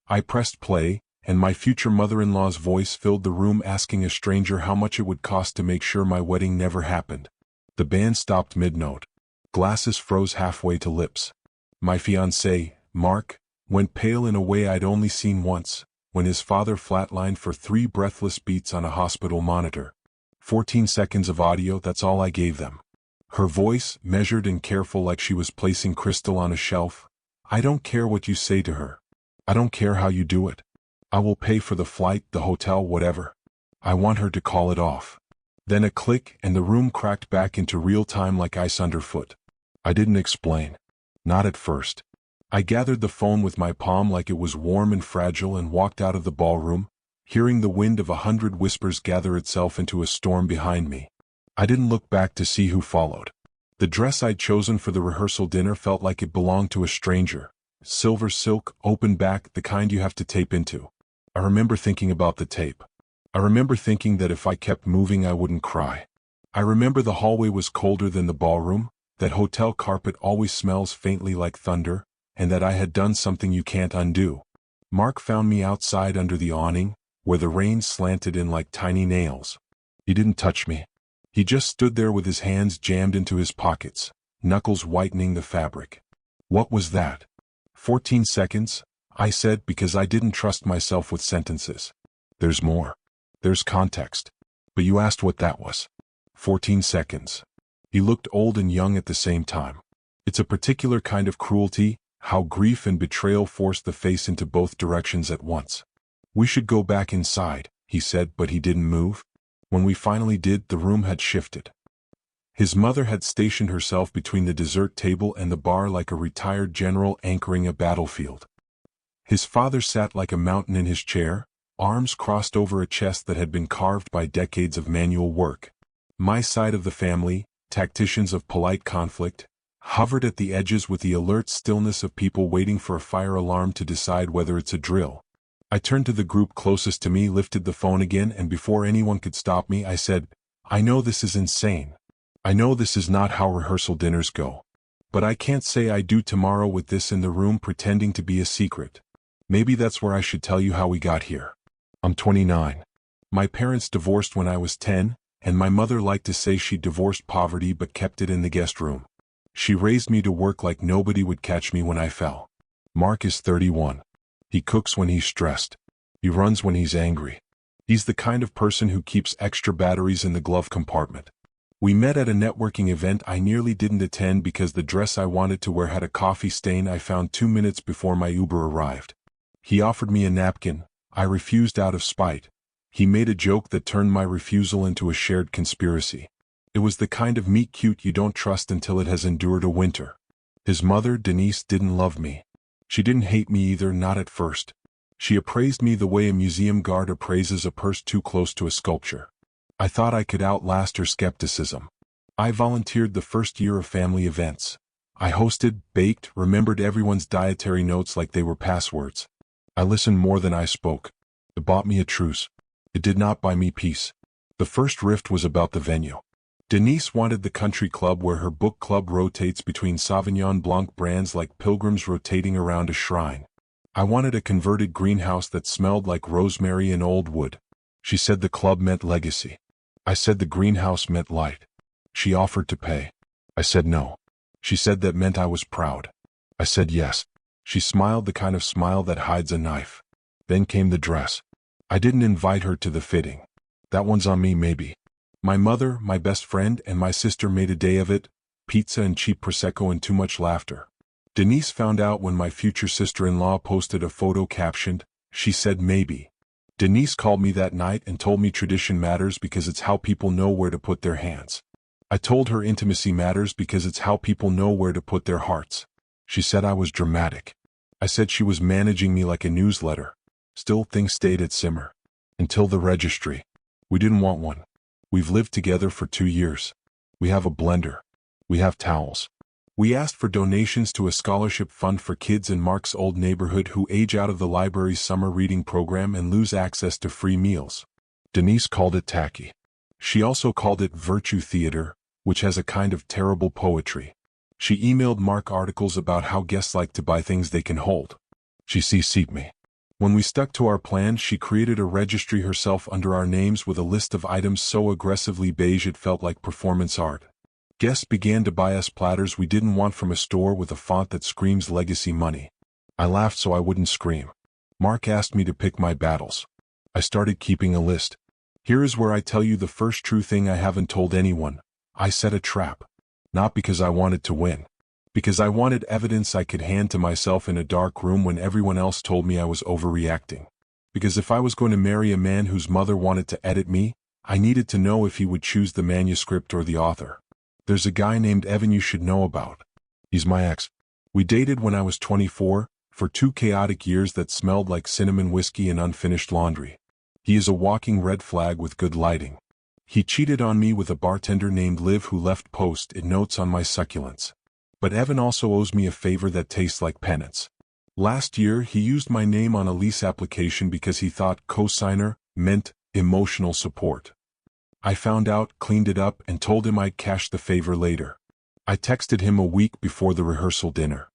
I pressed play, and my future mother-in-law's voice filled the room asking a stranger how much it would cost to make sure my wedding never happened. The band stopped mid-note. Glasses froze halfway to lips. My fiancé, Mark, went pale in a way I'd only seen once, when his father flatlined for 3 breathless beats on a hospital monitor. 14 seconds of audio, that's all I gave them. Her voice, measured and careful like she was placing crystal on a shelf. I don't care what you say to her. I don't care how you do it. I will pay for the flight, the hotel, whatever. I want her to call it off. Then a click and the room cracked back into real time like ice underfoot. I didn't explain. Not at first. I gathered the phone with my palm like it was warm and fragile and walked out of the ballroom, hearing the wind of 100 whispers gather itself into a storm behind me. I didn't look back to see who followed. The dress I'd chosen for the rehearsal dinner felt like it belonged to a stranger. Silver silk, open back, the kind you have to tape into. I remember thinking about the tape. I remember thinking that if I kept moving I wouldn't cry. I remember the hallway was colder than the ballroom, that hotel carpet always smells faintly like thunder, and that I had done something you can't undo. Mark found me outside under the awning, where the rain slanted in like tiny nails. He didn't touch me. He just stood there with his hands jammed into his pockets, knuckles whitening the fabric. What was that? 14 seconds, I said, because I didn't trust myself with sentences. There's more. There's context. But you asked what that was. 14 seconds. He looked old and young at the same time. It's a particular kind of cruelty, how grief and betrayal force the face into both directions at once. We should go back inside, he said, but he didn't move. When we finally did, the room had shifted. His mother had stationed herself between the dessert table and the bar like a retired general anchoring a battlefield. His father sat like a mountain in his chair, arms crossed over a chest that had been carved by decades of manual work. My side of the family, tacticians of polite conflict, hovered at the edges with the alert stillness of people waiting for a fire alarm to decide whether it's a drill. I turned to the group closest to me, lifted the phone again, and before anyone could stop me, I said, I know this is insane. I know this is not how rehearsal dinners go. But I can't say I do tomorrow with this in the room pretending to be a secret. Maybe that's where I should tell you how we got here. I'm 29. My parents divorced when I was 10, and my mother liked to say she divorced poverty but kept it in the guest room. She raised me to work like nobody would catch me when I fell. Mark is 31. He cooks when he's stressed. He runs when he's angry. He's the kind of person who keeps extra batteries in the glove compartment. We met at a networking event I nearly didn't attend because the dress I wanted to wear had a coffee stain I found 2 minutes before my Uber arrived. He offered me a napkin. I refused out of spite. He made a joke that turned my refusal into a shared conspiracy. It was the kind of meet-cute you don't trust until it has endured a winter. His mother, Denise, didn't love me. She didn't hate me either, not at first. She appraised me the way a museum guard appraises a purse too close to a sculpture. I thought I could outlast her skepticism. I volunteered the first year of family events. I hosted, baked, remembered everyone's dietary notes like they were passwords. I listened more than I spoke. It bought me a truce. It did not buy me peace. The first rift was about the venue. Denise wanted the country club where her book club rotates between Sauvignon Blanc brands like pilgrims rotating around a shrine. I wanted a converted greenhouse that smelled like rosemary and old wood. She said the club meant legacy. I said the greenhouse meant light. She offered to pay. I said no. She said that meant I was proud. I said yes. She smiled, the kind of smile that hides a knife. Then came the dress. I didn't invite her to the fitting. That one's on me, maybe. My mother, my best friend, and my sister made a day of it, pizza and cheap Prosecco and too much laughter. Denise found out when my future sister-in-law posted a photo captioned, she said maybe. Denise called me that night and told me tradition matters because it's how people know where to put their hands. I told her intimacy matters because it's how people know where to put their hearts. She said I was dramatic. I said she was managing me like a newsletter. Still, things stayed at simmer. Until the registry. We didn't want one. We've lived together for 2 years. We have a blender. We have towels. We asked for donations to a scholarship fund for kids in Mark's old neighborhood who age out of the library's summer reading program and lose access to free meals. Denise called it tacky. She also called it virtue theater, which has a kind of terrible poetry. She emailed Mark articles about how guests like to buy things they can hold. She CC'd me. When we stuck to our plan, she created a registry herself under our names with a list of items so aggressively beige it felt like performance art. Guests began to buy us platters we didn't want from a store with a font that screams legacy money. I laughed so I wouldn't scream. Mark asked me to pick my battles. I started keeping a list. Here is where I tell you the first true thing I haven't told anyone. I set a trap. Not because I wanted to win. Because I wanted evidence I could hand to myself in a dark room when everyone else told me I was overreacting. Because if I was going to marry a man whose mother wanted to edit me, I needed to know if he would choose the manuscript or the author. There's a guy named Evan you should know about. He's my ex. We dated when I was 24, for 2 chaotic years that smelled like cinnamon whiskey and unfinished laundry. He is a walking red flag with good lighting. He cheated on me with a bartender named Liv who left post-it notes on my succulents. But Evan also owes me a favor that tastes like penance. Last year he used my name on a lease application because he thought co-signer meant emotional support. I found out, cleaned it up, and told him I'd cash the favor later. I texted him a week before the rehearsal dinner.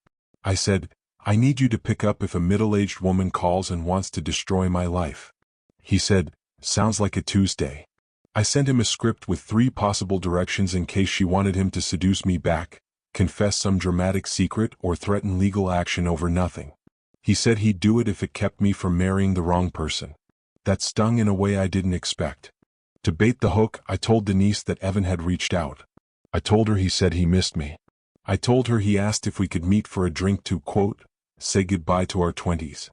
I said, I need you to pick up if a middle-aged woman calls and wants to destroy my life. He said, sounds like a Tuesday. I sent him a script with 3 possible directions in case she wanted him to seduce me back, confess some dramatic secret, or threaten legal action over nothing. He said he'd do it if it kept me from marrying the wrong person. That stung in a way I didn't expect. To bait the hook, I told Denise that Evan had reached out. I told her he said he missed me. I told her he asked if we could meet for a drink to, quote, say goodbye to our 20s.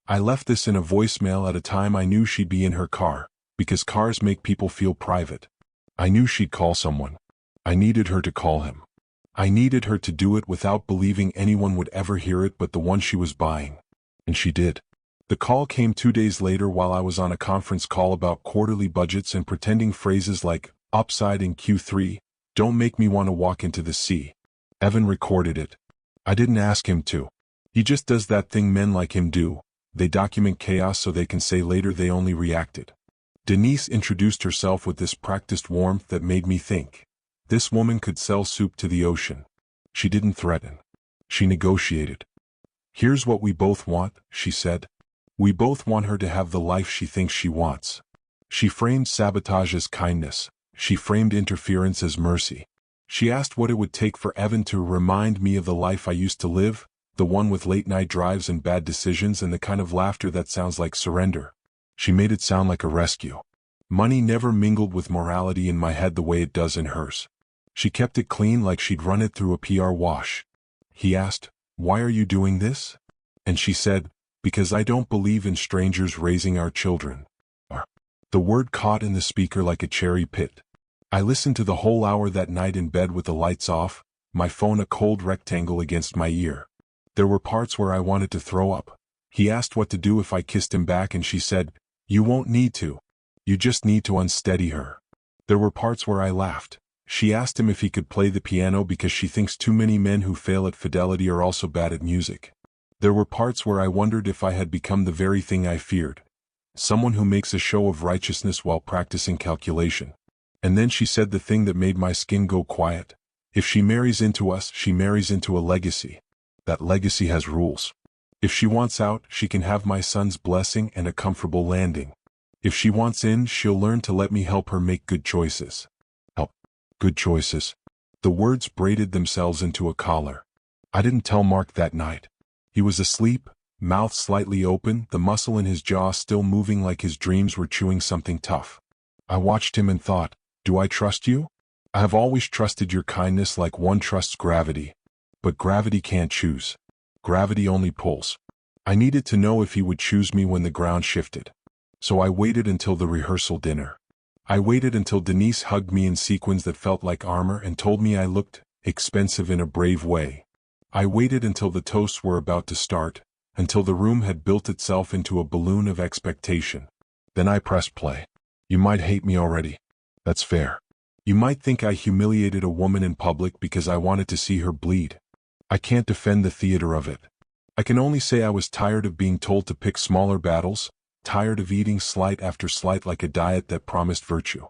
I left this in a voicemail at a time I knew she'd be in her car, because cars make people feel private. I knew she'd call someone. I needed her to call him. I needed her to do it without believing anyone would ever hear it but the one she was buying. And she did. The call came 2 days later while I was on a conference call about quarterly budgets and pretending phrases like, upside in Q3, don't make me want to walk into the sea. Evan recorded it. I didn't ask him to. He just does that thing men like him do. They document chaos so they can say later they only reacted. Denise introduced herself with this practiced warmth that made me think. This woman could sell soup to the ocean. She didn't threaten. She negotiated. Here's what we both want, she said. We both want her to have the life she thinks she wants. She framed sabotage as kindness. She framed interference as mercy. She asked what it would take for Evan to remind me of the life I used to live, the one with late-night drives and bad decisions and the kind of laughter that sounds like surrender. She made it sound like a rescue. Money never mingled with morality in my head the way it does in hers. She kept it clean like she'd run it through a PR wash. He asked, why are you doing this? And she said, because I don't believe in strangers raising our children. The word caught in the speaker like a cherry pit. I listened to the whole hour that night in bed with the lights off, my phone a cold rectangle against my ear. There were parts where I wanted to throw up. He asked what to do if I kissed him back and she said, you won't need to. You just need to unsteady her. There were parts where I laughed. She asked him if he could play the piano because she thinks too many men who fail at fidelity are also bad at music. There were parts where I wondered if I had become the very thing I feared. Someone who makes a show of righteousness while practicing calculation. And then she said the thing that made my skin go quiet. If she marries into us, she marries into a legacy. That legacy has rules. If she wants out, she can have my son's blessing and a comfortable landing. If she wants in, she'll learn to let me help her make good choices. Help. Good choices. The words braided themselves into a collar. I didn't tell Mark that night. He was asleep, mouth slightly open, the muscle in his jaw still moving like his dreams were chewing something tough. I watched him and thought, do I trust you? I have always trusted your kindness like one trusts gravity. But gravity can't choose. Gravity only pulls. I needed to know if he would choose me when the ground shifted. So I waited until the rehearsal dinner. I waited until Denise hugged me in sequins that felt like armor and told me I looked expensive in a brave way. I waited until the toasts were about to start, until the room had built itself into a balloon of expectation. Then I pressed play. You might hate me already. That's fair. You might think I humiliated a woman in public because I wanted to see her bleed. I can't defend the theater of it. I can only say I was tired of being told to pick smaller battles, tired of eating slight after slight like a diet that promised virtue.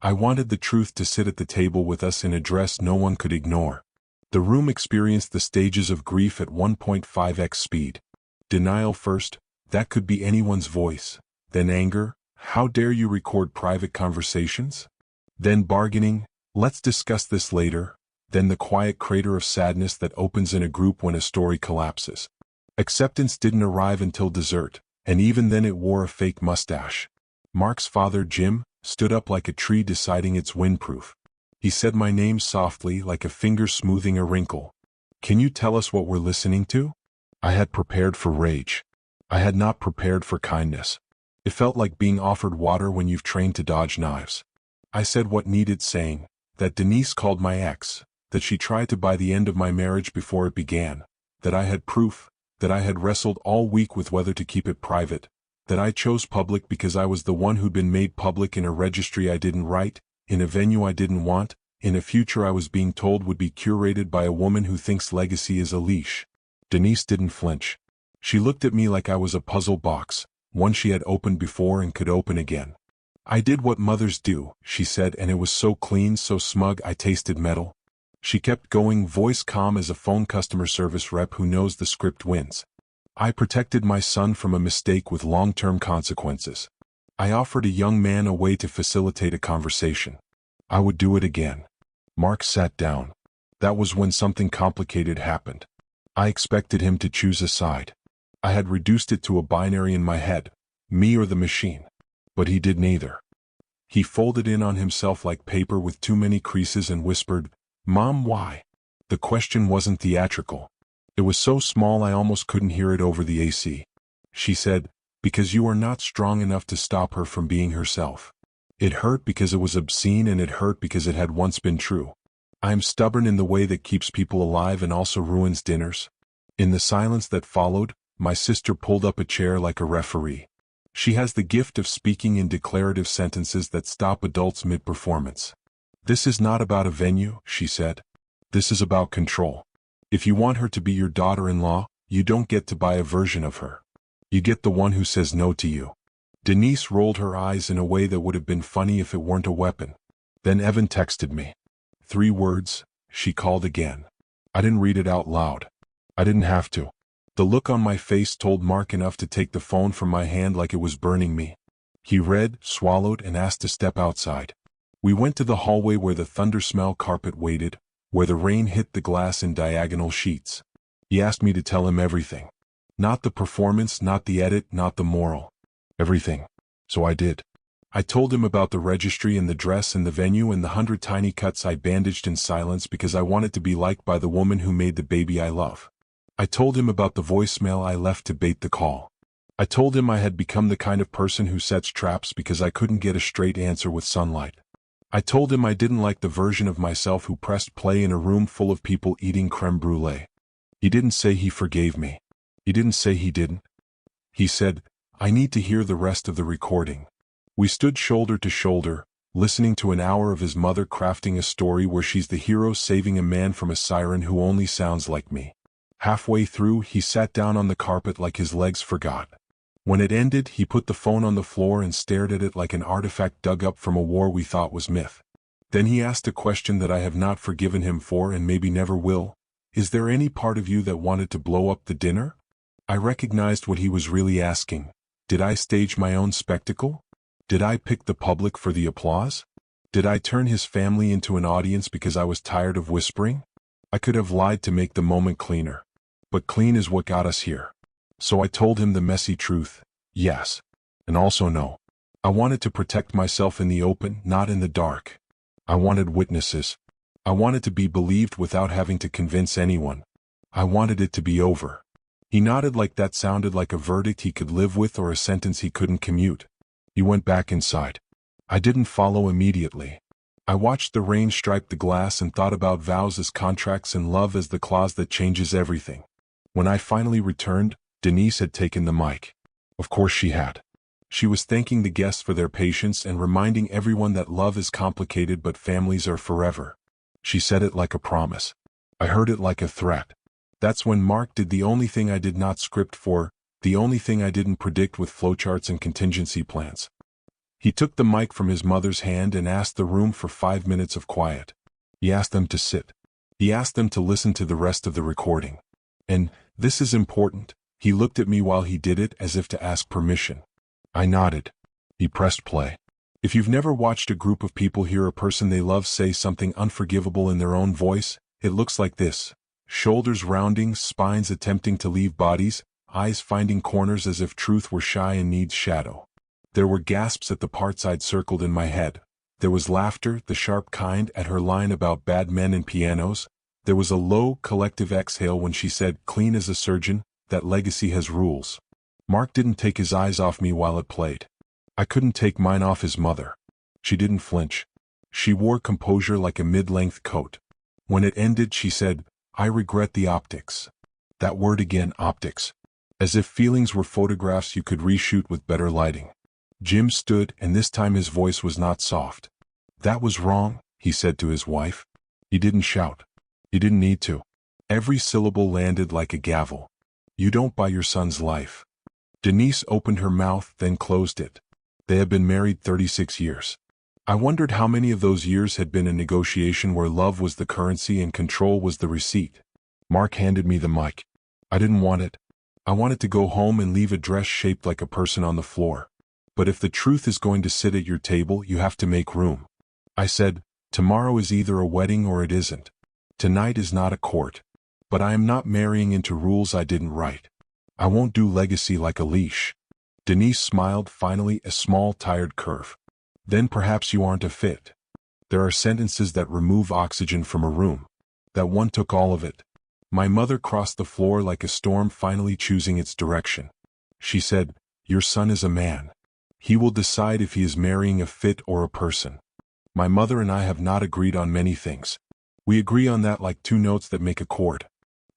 I wanted the truth to sit at the table with us in a dress no one could ignore. The room experienced the stages of grief at 1.5x speed. Denial first, That could be anyone's voice. Then anger, how dare you record private conversations? Then bargaining, let's discuss this later. Then the quiet crater of sadness that opens in a group when a story collapses. Acceptance didn't arrive until dessert, and even then it wore a fake mustache. Mark's father, Jim, stood up like a tree deciding it's windproof. He said my name softly like a finger smoothing a wrinkle. Can you tell us what we're listening to? I had prepared for rage. I had not prepared for kindness. It felt like being offered water when you've trained to dodge knives. I said what needed saying, that Denise called my ex, that she tried to buy the end of my marriage before it began, that I had proof, that I had wrestled all week with whether to keep it private, that I chose public because I was the one who'd been made public in a registry I didn't write, in a venue I didn't want, in a future I was being told would be curated by a woman who thinks legacy is a leash. Denise didn't flinch. She looked at me like I was a puzzle box, one she had opened before and could open again. I did what mothers do, she said, and it was so clean, so smug I tasted metal. She kept going, voice calm as a phone customer service rep who knows the script wins. I protected my son from a mistake with long-term consequences. I offered a young man a way to facilitate a conversation. I would do it again. Mark sat down. That was when something complicated happened. I expected him to choose a side. I had reduced it to a binary in my head, me or the machine. But he did neither. He folded in on himself like paper with too many creases and whispered, "Mom, why?" The question wasn't theatrical. It was so small I almost couldn't hear it over the AC. She said, "Because you are not strong enough to stop her from being herself." It hurt because it was obscene, and it hurt because it had once been true. I am stubborn in the way that keeps people alive and also ruins dinners. In the silence that followed, my sister pulled up a chair like a referee. She has the gift of speaking in declarative sentences that stop adults mid-performance. "This is not about a venue," she said. "This is about control. If you want her to be your daughter-in-law, you don't get to buy a version of her. You get the one who says no to you." Denise rolled her eyes in a way that would have been funny if it weren't a weapon. Then Evan texted me. 3 words, she called again. I didn't read it out loud. I didn't have to. The look on my face told Mark enough to take the phone from my hand like it was burning me. He read, swallowed, and asked to step outside. We went to the hallway where the thunder-smell carpet waited, where the rain hit the glass in diagonal sheets. He asked me to tell him everything. Not the performance, not the edit, not the moral. Everything. So I did. I told him about the registry and the dress and the venue and the 100 tiny cuts I bandaged in silence because I wanted to be liked by the woman who made the baby I love. I told him about the voicemail I left to bait the call. I told him I had become the kind of person who sets traps because I couldn't get a straight answer with sunlight. I told him I didn't like the version of myself who pressed play in a room full of people eating creme brulee. He didn't say he forgave me. He didn't say he didn't. He said, "I need to hear the rest of the recording." We stood shoulder to shoulder, listening to an hour of his mother crafting a story where she's the hero saving a man from a siren who only sounds like me. Halfway through, he sat down on the carpet like his legs forgot. When it ended, he put the phone on the floor and stared at it like an artifact dug up from a war we thought was myth. Then he asked a question that I have not forgiven him for and maybe never will. Is there any part of you that wanted to blow up the dinner? I recognized what he was really asking. Did I stage my own spectacle? Did I pick the public for the applause? Did I turn his family into an audience because I was tired of whispering? I could have lied to make the moment cleaner. But clean is what got us here. So I told him the messy truth, yes, and also no. I wanted to protect myself in the open, not in the dark. I wanted witnesses. I wanted to be believed without having to convince anyone. I wanted it to be over. He nodded like that sounded like a verdict he could live with or a sentence he couldn't commute. He went back inside. I didn't follow immediately. I watched the rain stripe the glass and thought about vows as contracts and love as the clause that changes everything. When I finally returned, Denise had taken the mic. Of course she had. She was thanking the guests for their patience and reminding everyone that love is complicated but families are forever. She said it like a promise. I heard it like a threat. That's when Mark did the only thing I did not script for, the only thing I didn't predict with flowcharts and contingency plans. He took the mic from his mother's hand and asked the room for 5 minutes of quiet. He asked them to sit. He asked them to listen to the rest of the recording. And, this is important, He looked at me while he did it as if to ask permission. I nodded. He pressed play. If you've never watched a group of people hear a person they love say something unforgivable in their own voice, it looks like this. Shoulders rounding, spines attempting to leave bodies, eyes finding corners as if truth were shy and needs shadow. There were gasps at the parts I'd circled in my head. There was laughter, the sharp kind, at her line about bad men and pianos. There was a low, collective exhale when she said, clean as a surgeon, that legacy has rules. Mark didn't take his eyes off me while it played. I couldn't take mine off his mother. She didn't flinch. She wore composure like a mid-length coat. When it ended, she said, I regret the optics. That word again, optics. As if feelings were photographs you could reshoot with better lighting. Jim stood, and this time his voice was not soft. That was wrong, he said to his wife. He didn't shout. He didn't need to. Every syllable landed like a gavel. You don't buy your son's life. Denise opened her mouth, then closed it. They had been married 36 years. I wondered how many of those years had been a negotiation where love was the currency and control was the receipt. Mark handed me the mic. I didn't want it. I wanted to go home and leave a dress shaped like a person on the floor. But if the truth is going to sit at your table, you have to make room. I said, tomorrow is either a wedding or it isn't. Tonight is not a court. But I am not marrying into rules I didn't write. I won't do legacy like a leash. Denise smiled, finally, a small, tired curve. Then perhaps you aren't a fit. There are sentences that remove oxygen from a room. That one took all of it. My mother crossed the floor like a storm finally choosing its direction. She said, your son is a man. He will decide if he is marrying a fit or a person. My mother and I have not agreed on many things. We agree on that like two notes that make a chord.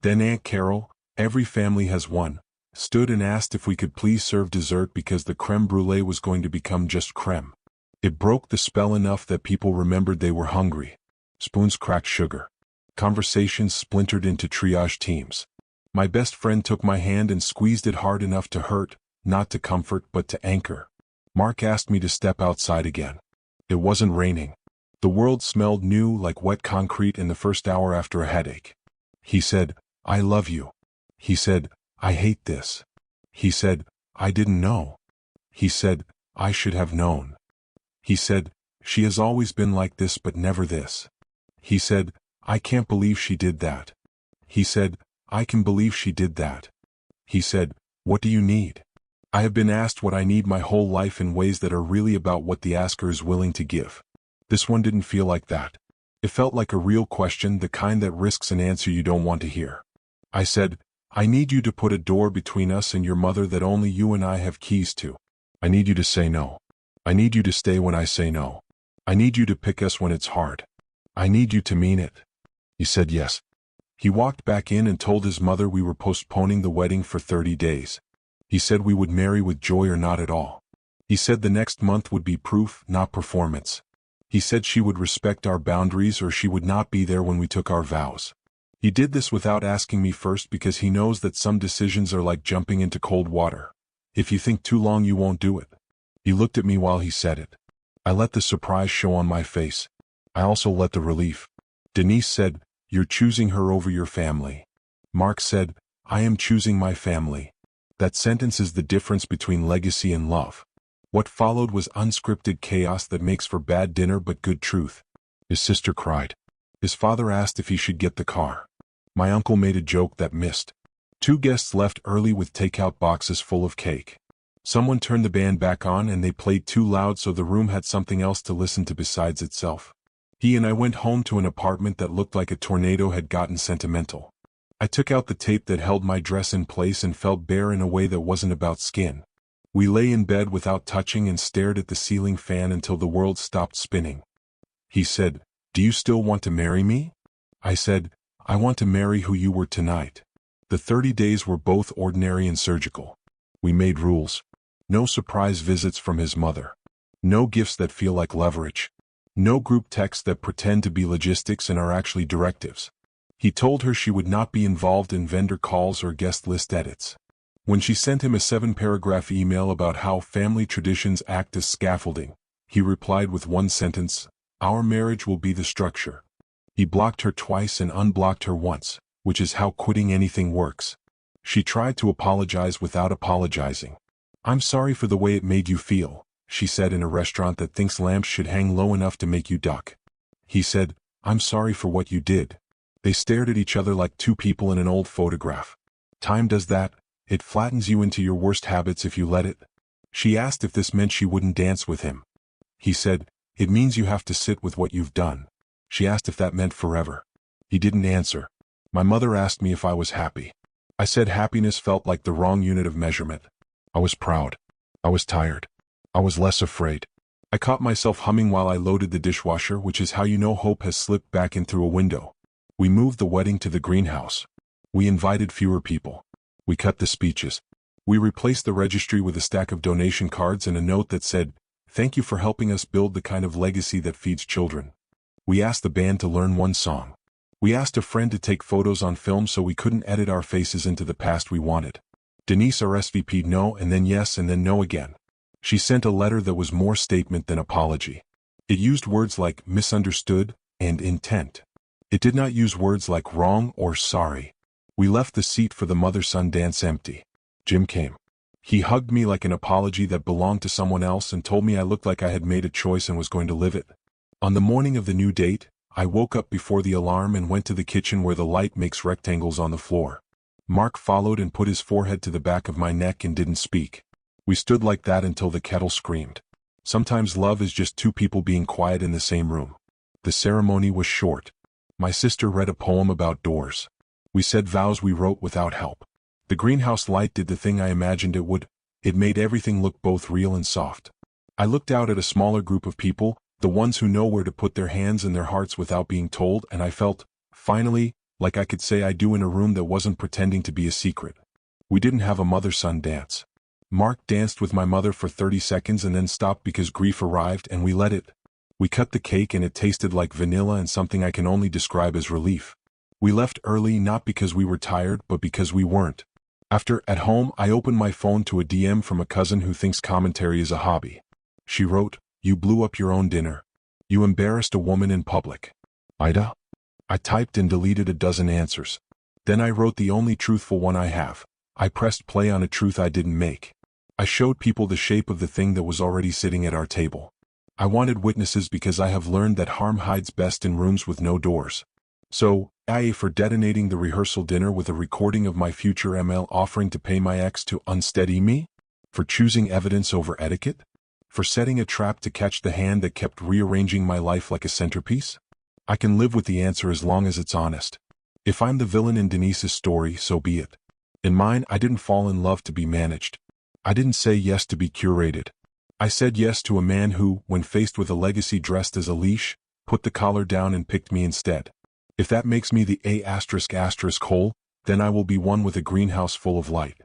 Then Aunt Carol, every family has one, stood and asked if we could please serve dessert because the creme brulee was going to become just creme. It broke the spell enough that people remembered they were hungry. Spoons cracked sugar. Conversations splintered into triage teams. My best friend took my hand and squeezed it hard enough to hurt, not to comfort but to anchor. Mark asked me to step outside again. It wasn't raining. The world smelled new like wet concrete in the first hour after a headache. He said, I love you. He said, I hate this. He said, I didn't know. He said, I should have known. He said, she has always been like this but never this. He said, I can't believe she did that. He said, I can believe she did that. He said, what do you need? I have been asked what I need my whole life in ways that are really about what the asker is willing to give. This one didn't feel like that. It felt like a real question, the kind that risks an answer you don't want to hear. I said, I need you to put a door between us and your mother that only you and I have keys to. I need you to say no. I need you to stay when I say no. I need you to pick us when it's hard. I need you to mean it. He said yes. He walked back in and told his mother we were postponing the wedding for 30 days. He said we would marry with joy or not at all. He said the next month would be proof, not performance. He said she would respect our boundaries or she would not be there when we took our vows. He did this without asking me first because he knows that some decisions are like jumping into cold water. If you think too long you won't do it. He looked at me while he said it. I let the surprise show on my face. I also let the relief. Denise said, you're choosing her over your family. Mark said, I am choosing my family. That sentence is the difference between legacy and love. What followed was unscripted chaos that makes for bad dinner but good truth. His sister cried. His father asked if he should get the car. My uncle made a joke that missed. Two guests left early with takeout boxes full of cake. Someone turned the band back on and they played too loud so the room had something else to listen to besides itself. He and I went home to an apartment that looked like a tornado had gotten sentimental. I took out the tape that held my dress in place and felt bare in a way that wasn't about skin. We lay in bed without touching and stared at the ceiling fan until the world stopped spinning. He said, do you still want to marry me? I said, I want to marry who you were tonight. The 30 days were both ordinary and surgical. We made rules. No surprise visits from his mother. No gifts that feel like leverage. No group texts that pretend to be logistics and are actually directives. He told her she would not be involved in vendor calls or guest list edits. When she sent him a 7-paragraph email about how family traditions act as scaffolding, he replied with one sentence, our marriage will be the structure. He blocked her twice and unblocked her once, which is how quitting anything works. She tried to apologize without apologizing. "I'm sorry for the way it made you feel," she said, "in a restaurant that thinks lamps should hang low enough to make you duck." He said, "I'm sorry for what you did." They stared at each other like two people in an old photograph. Time does that. It flattens you into your worst habits if you let it. She asked if this meant she wouldn't dance with him. He said, "It means you have to sit with what you've done." She asked if that meant forever. He didn't answer. My mother asked me if I was happy. I said happiness felt like the wrong unit of measurement. I was proud. I was tired. I was less afraid. I caught myself humming while I loaded the dishwasher, which is how you know hope has slipped back in through a window. We moved the wedding to the greenhouse. We invited fewer people. We cut the speeches. We replaced the registry with a stack of donation cards and a note that said, "Thank you for helping us build the kind of legacy that feeds children." We asked the band to learn one song. We asked a friend to take photos on film so we couldn't edit our faces into the past we wanted. Denise RSVP'd no and then yes and then no again. She sent a letter that was more statement than apology. It used words like misunderstood and intent. It did not use words like wrong or sorry. We left the seat for the mother-son dance empty. Jim came. He hugged me like an apology that belonged to someone else and told me I looked like I had made a choice and was going to live it. On the morning of the new date, I woke up before the alarm and went to the kitchen where the light makes rectangles on the floor. Mark followed and put his forehead to the back of my neck and didn't speak. We stood like that until the kettle screamed. Sometimes love is just two people being quiet in the same room. The ceremony was short. My sister read a poem about doors. We said vows we wrote without help. The greenhouse light did the thing I imagined it would. It made everything look both real and soft. I looked out at a smaller group of people, the ones who know where to put their hands and their hearts without being told, and I felt, finally, like I could say I do in a room that wasn't pretending to be a secret. We didn't have a mother-son dance. Mark danced with my mother for 30 seconds and then stopped because grief arrived and we let it. We cut the cake and it tasted like vanilla and something I can only describe as relief. We left early not because we were tired but because we weren't. After, at home, I opened my phone to a DM from a cousin who thinks commentary is a hobby. She wrote, "You blew up your own dinner. You embarrassed a woman in public. AITA?" I typed and deleted a dozen answers. Then I wrote the only truthful one I have. I pressed play on a truth I didn't make. I showed people the shape of the thing that was already sitting at our table. I wanted witnesses because I have learned that harm hides best in rooms with no doors. So, AITA for detonating the rehearsal dinner with a recording of my future ML offering to pay my ex to unsteady me? For choosing evidence over etiquette? For setting a trap to catch the hand that kept rearranging my life like a centerpiece? I can live with the answer as long as it's honest. If I'm the villain in Denise's story, so be it. In mine, I didn't fall in love to be managed. I didn't say yes to be curated. I said yes to a man who, when faced with a legacy dressed as a leash, put the collar down and picked me instead. If that makes me the A****, then I will be one with a greenhouse full of light.